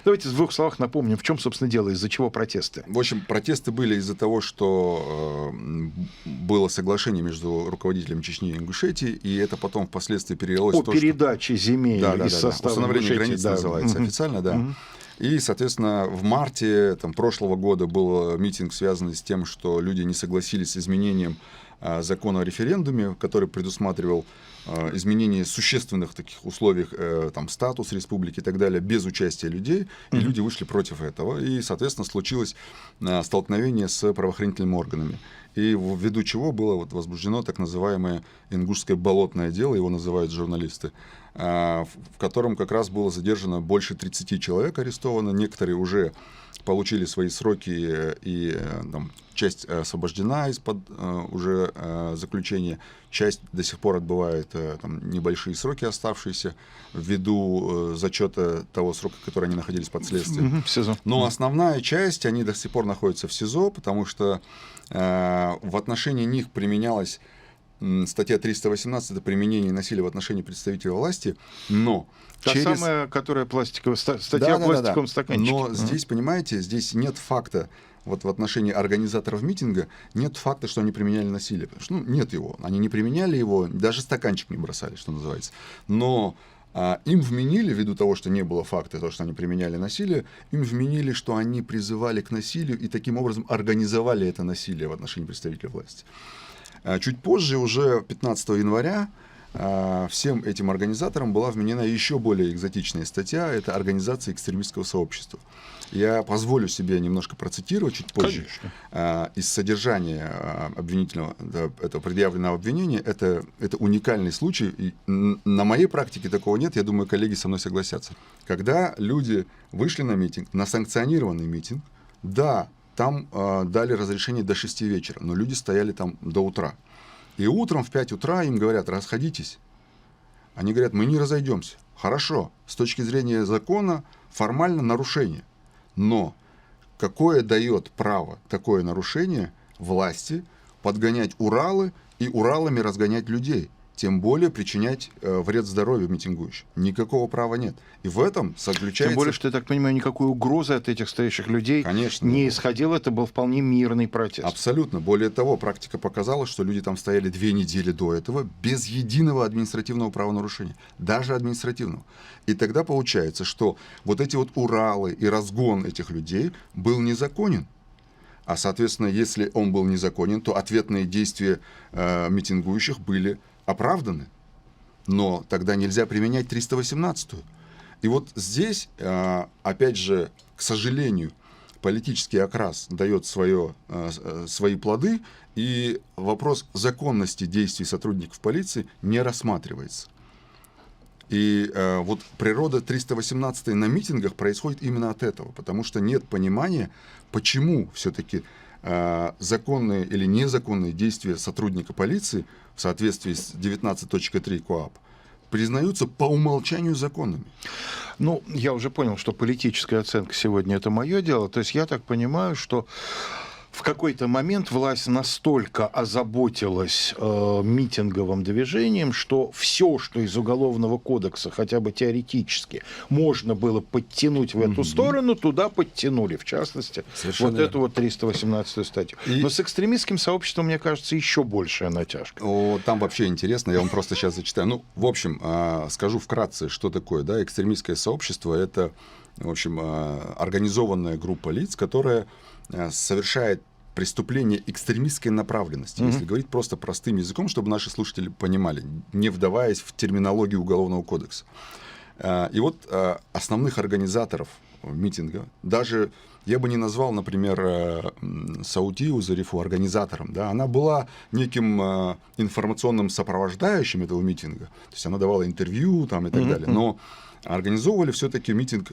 Давайте в двух словах напомним, в чем, собственно, дело, из-за чего протесты. В общем, протесты были из-за того, что было соглашение между руководителем Чечни и Ингушетии, и это потом впоследствии перелилось в то, передаче земель из состава установление Ингушетии, границ называется официально, да. И, соответственно, в марте прошлого года был митинг, связанный с тем, что люди не согласились с изменением закона о референдуме, который предусматривал изменение существенных таких условий, статус республики и так далее, без участия людей, и люди вышли против этого, и, соответственно, случилось столкновение с правоохранительными органами. И ввиду чего было возбуждено так называемое ингушское болотное дело, его называют журналисты, в котором как раз было задержано больше 30 человек, арестовано, некоторые уже получили свои сроки, и часть освобождена из-под уже заключения, часть до сих пор отбывает небольшие сроки оставшиеся ввиду зачета того срока, который они находились под следствием. В СИЗО. Но основная часть, они до сих пор находятся в СИЗО, потому что в отношении них применялась статья 318, это применение насилия в отношении представителей власти, но самая, которая пластиковая, статья о пластиковом стаканчике. Но здесь, понимаете, здесь нет факта, в отношении организаторов митинга, нет факта, что они применяли насилие. Потому что, нет его. Они не применяли его, даже стаканчик не бросали, что называется. Но им вменили, ввиду того, что не было факта того, что они применяли насилие, им вменили, что они призывали к насилию и таким образом организовали это насилие в отношении представителей власти. Чуть позже, уже 15 января, всем этим организаторам была вменена еще более экзотичная статья, это организация экстремистского сообщества. Я позволю себе немножко процитировать чуть позже. Из содержания обвинительного, этого предъявленного обвинения. Это уникальный случай. И на моей практике такого нет, я думаю, коллеги со мной согласятся. Когда люди вышли на митинг, на санкционированный митинг, да, там дали разрешение до 6 вечера, но люди стояли там до утра. И утром в 5 утра им говорят: расходитесь. Они говорят: мы не разойдемся. Хорошо, с точки зрения закона формально нарушение. Но какое дает право такое нарушение власти подгонять Уралы и Уралами разгонять людей? Тем более причинять вред здоровью митингующим. Никакого права нет. И в этом заключается... Тем более, что, я так понимаю, никакой угрозы от этих стоящих людей не исходило. Это был вполне мирный протест. Абсолютно. Более того, практика показала, что люди там стояли 2 недели до этого без единого административного правонарушения. Даже административного. И тогда получается, что вот эти Уралы и разгон этих людей был незаконен. А, соответственно, если он был незаконен, то ответные действия митингующих были оправданы, но тогда нельзя применять 318-ю. И вот здесь, опять же, к сожалению, политический окрас дает свои плоды, и вопрос законности действий сотрудников полиции не рассматривается. И вот природа 318-й на митингах происходит именно от этого, потому что нет понимания, почему все-таки законные или незаконные действия сотрудника полиции в соответствии с 19.3 КоАП признаются по умолчанию законными. Ну, я уже понял, что политическая оценка сегодня — это мое дело. То есть я так понимаю, что в какой-то момент власть настолько озаботилась митинговым движением, что все, что из Уголовного кодекса, хотя бы теоретически, можно было подтянуть в эту сторону, туда подтянули. В частности, совершенно вот эту 318-ю статью. Но с экстремистским сообществом, мне кажется, еще большая натяжка. Там вообще интересно, я вам просто сейчас зачитаю. Ну, в общем, скажу вкратце, что такое. Да? Экстремистское сообщество — это, в общем, организованная группа лиц, которая совершает преступление экстремистской направленности, если говорить просто простым языком, чтобы наши слушатели понимали, не вдаваясь в терминологию Уголовного кодекса. И вот основных организаторов митинга, даже я бы не назвал, например, Саутию Зарифу организатором, да, она была неким информационным сопровождающим этого митинга, то есть она давала интервью там, и так далее, но организовывали все-таки митинг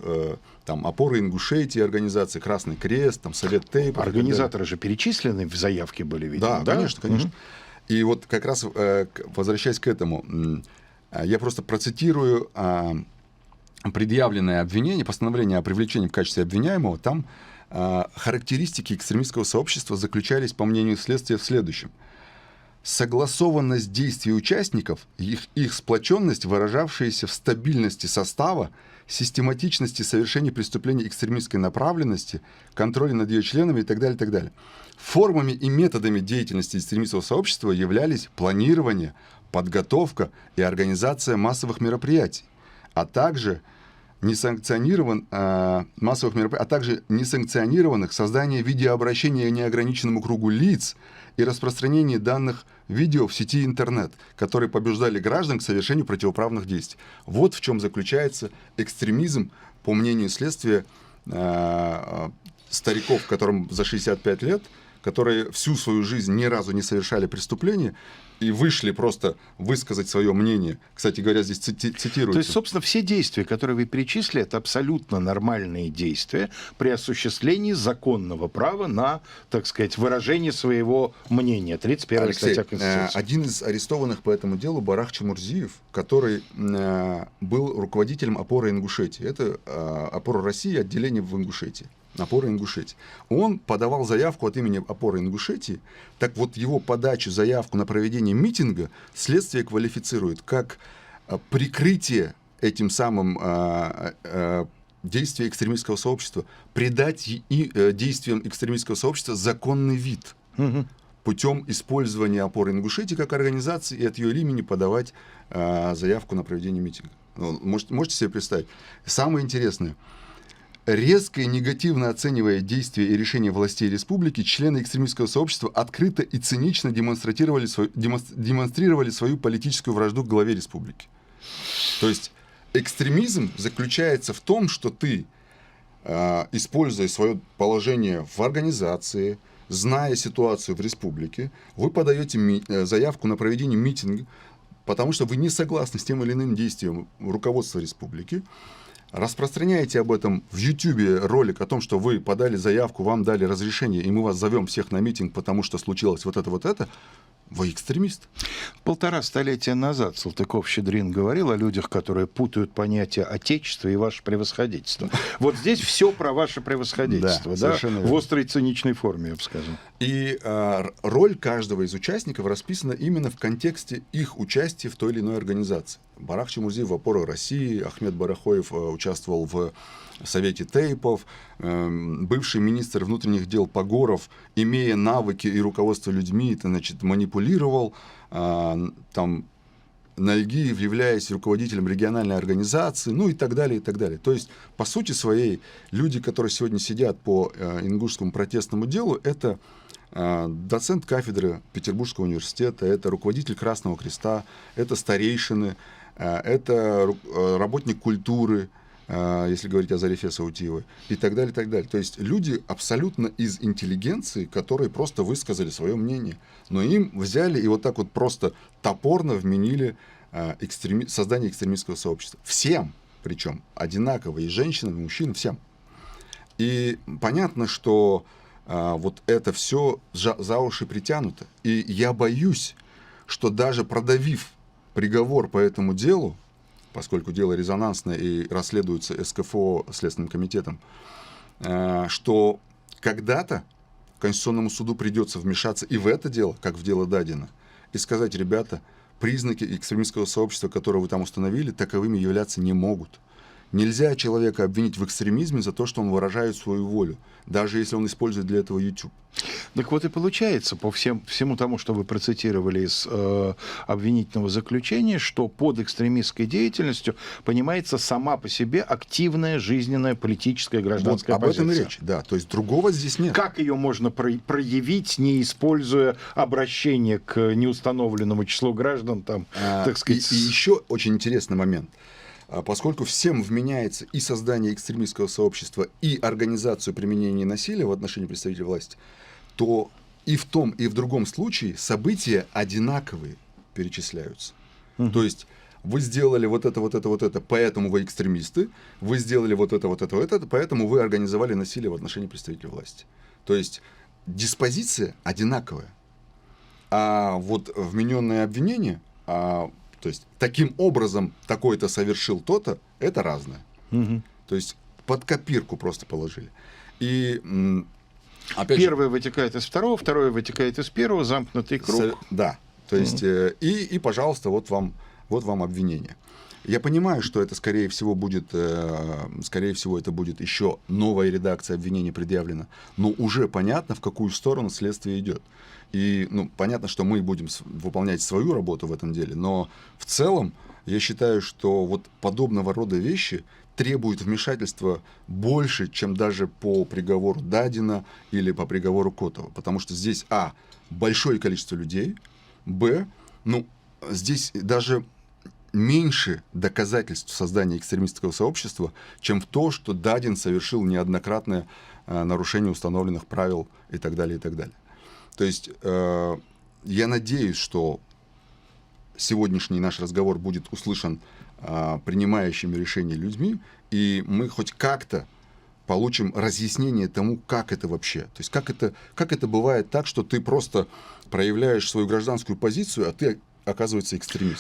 опоры Ингушетии, организации Красный Крест, Совет Тейп. Организаторы же перечислены в заявке были, видимо. Да, конечно. И вот как раз, возвращаясь к этому, я просто процитирую предъявленное обвинение, постановление о привлечении в качестве обвиняемого. Там характеристики экстремистского сообщества заключались, по мнению следствия, в следующем. Согласованность действий участников, их сплоченность, выражавшаяся в стабильности состава, систематичности совершения преступлений экстремистской направленности, контроля над ее членами и так далее, и так далее. Формами и методами деятельности экстремистского сообщества являлись планирование, подготовка и организация массовых мероприятий, а также несанкционированных создание видеообращения неограниченному кругу лиц и распространение данных видео в сети интернет, которые побуждали граждан к совершению противоправных действий. Вот в чем заключается экстремизм, по мнению следствия, стариков, которым за 65 лет, которые всю свою жизнь ни разу не совершали преступления и вышли просто высказать свое мнение. Кстати говоря, здесь цитируется. То есть, собственно, все действия, которые вы перечислили, это абсолютно нормальные действия при осуществлении законного права на, так сказать, выражение своего мнения. 31-я статья Конституции. Один из арестованных по этому делу Барах Чемурзиев, который был руководителем опоры Ингушетии. Это опора России, отделение в Ингушетии. Опора Ингушетии. Он подавал заявку от имени опоры Ингушетии. Так вот, его подачу, заявку на проведение митинга следствие квалифицирует как прикрытие этим самым действия экстремистского сообщества, придать действиям экстремистского сообщества законный вид путем использования опоры Ингушетии как организации и от ее имени подавать заявку на проведение митинга. Можете себе представить? Самое интересное. Резко и негативно оценивая действия и решения властей республики, члены экстремистского сообщества открыто и цинично демонстрировали свою политическую вражду к главе республики. То есть экстремизм заключается в том, что ты, используя свое положение в организации, зная ситуацию в республике, вы подаете заявку на проведение митинга, потому что вы не согласны с тем или иным действием руководства республики, распространяете об этом в YouTube ролик о том, что вы подали заявку, вам дали разрешение, и мы вас зовем всех на митинг, потому что случилось вот это, вы экстремист. 1,5 столетия назад Салтыков-Щедрин говорил о людях, которые путают понятие отечества и ваше превосходительство. Вот здесь все про ваше превосходительство, да? В острой циничной форме, я бы сказал. И роль каждого из участников расписана именно в контексте их участия в той или иной организации. Барах Чемурзиев в опору России, Ахмед Барахоев участвовал в Совете Тейпов, бывший министр внутренних дел Погоров, имея навыки и руководство людьми, это, значит, манипулировал, там, Нальгиев, являясь руководителем региональной организации, ну и так далее, и так далее. То есть, по сути своей, люди, которые сегодня сидят по ингушскому протестному делу, это доцент кафедры Петербургского университета, это руководитель Красного Креста, это старейшины, это работник культуры, если говорить о Зарифе Саутиевой, и так далее, и так далее. То есть люди абсолютно из интеллигенции, которые просто высказали свое мнение, но им взяли и вот так вот просто топорно вменили создание экстремистского сообщества. Всем, причем одинаково, и женщинам, и мужчинам, всем. И понятно, что вот это все за уши притянуто. И я боюсь, что даже продавив приговор по этому делу, поскольку дело резонансное и расследуется СКФО, Следственным комитетом, что когда-то Конституционному суду придется вмешаться и в это дело, как в дело Дадина, и сказать: ребята, признаки экстремистского сообщества, которые вы там установили, таковыми являться не могут. Нельзя человека обвинить в экстремизме за то, что он выражает свою волю, даже если он использует для этого YouTube. Так вот и получается, по всему тому, что вы процитировали из обвинительного заключения, что под экстремистской деятельностью понимается сама по себе активная жизненная политическая гражданская вот позиция. Об этом и речь, да. То есть другого здесь нет. Как ее можно проявить, не используя обращение к неустановленному числу граждан, там, так сказать... И еще очень интересный момент. Поскольку всем вменяется и создание экстремистского сообщества, и организацию применения насилия в отношении представителей власти, то и в том, и в другом случае события одинаковые перечисляются. То есть вы сделали вот это, поэтому вы экстремисты, вы сделали вот это, поэтому вы организовали насилие в отношении представителей власти. То есть диспозиция одинаковая. А вот вмененное обвинение... То есть, таким образом, такой-то совершил то-то, это разное. То есть, под копирку просто положили. И, опять первое вытекает из второго, второе вытекает из первого, замкнутый круг. Да. То есть, и, пожалуйста, вот вам вот вам обвинение. Я понимаю, что это, скорее всего, это будет еще новая редакция обвинения предъявлена, но уже понятно, в какую сторону следствие идет. И понятно, что мы будем выполнять свою работу в этом деле, но в целом я считаю, что вот подобного рода вещи требуют вмешательства больше, чем даже по приговору Дадина или по приговору Котова. Потому что здесь, большое количество людей, здесь даже меньше доказательств создания экстремистского сообщества, чем в то, что Дадин совершил неоднократное нарушение установленных правил и так далее, и так далее. То есть я надеюсь, что сегодняшний наш разговор будет услышан принимающими решения людьми, и мы хоть как-то получим разъяснение тому, как это вообще. То есть как это бывает так, что ты просто проявляешь свою гражданскую позицию, а ты, оказывается, экстремист.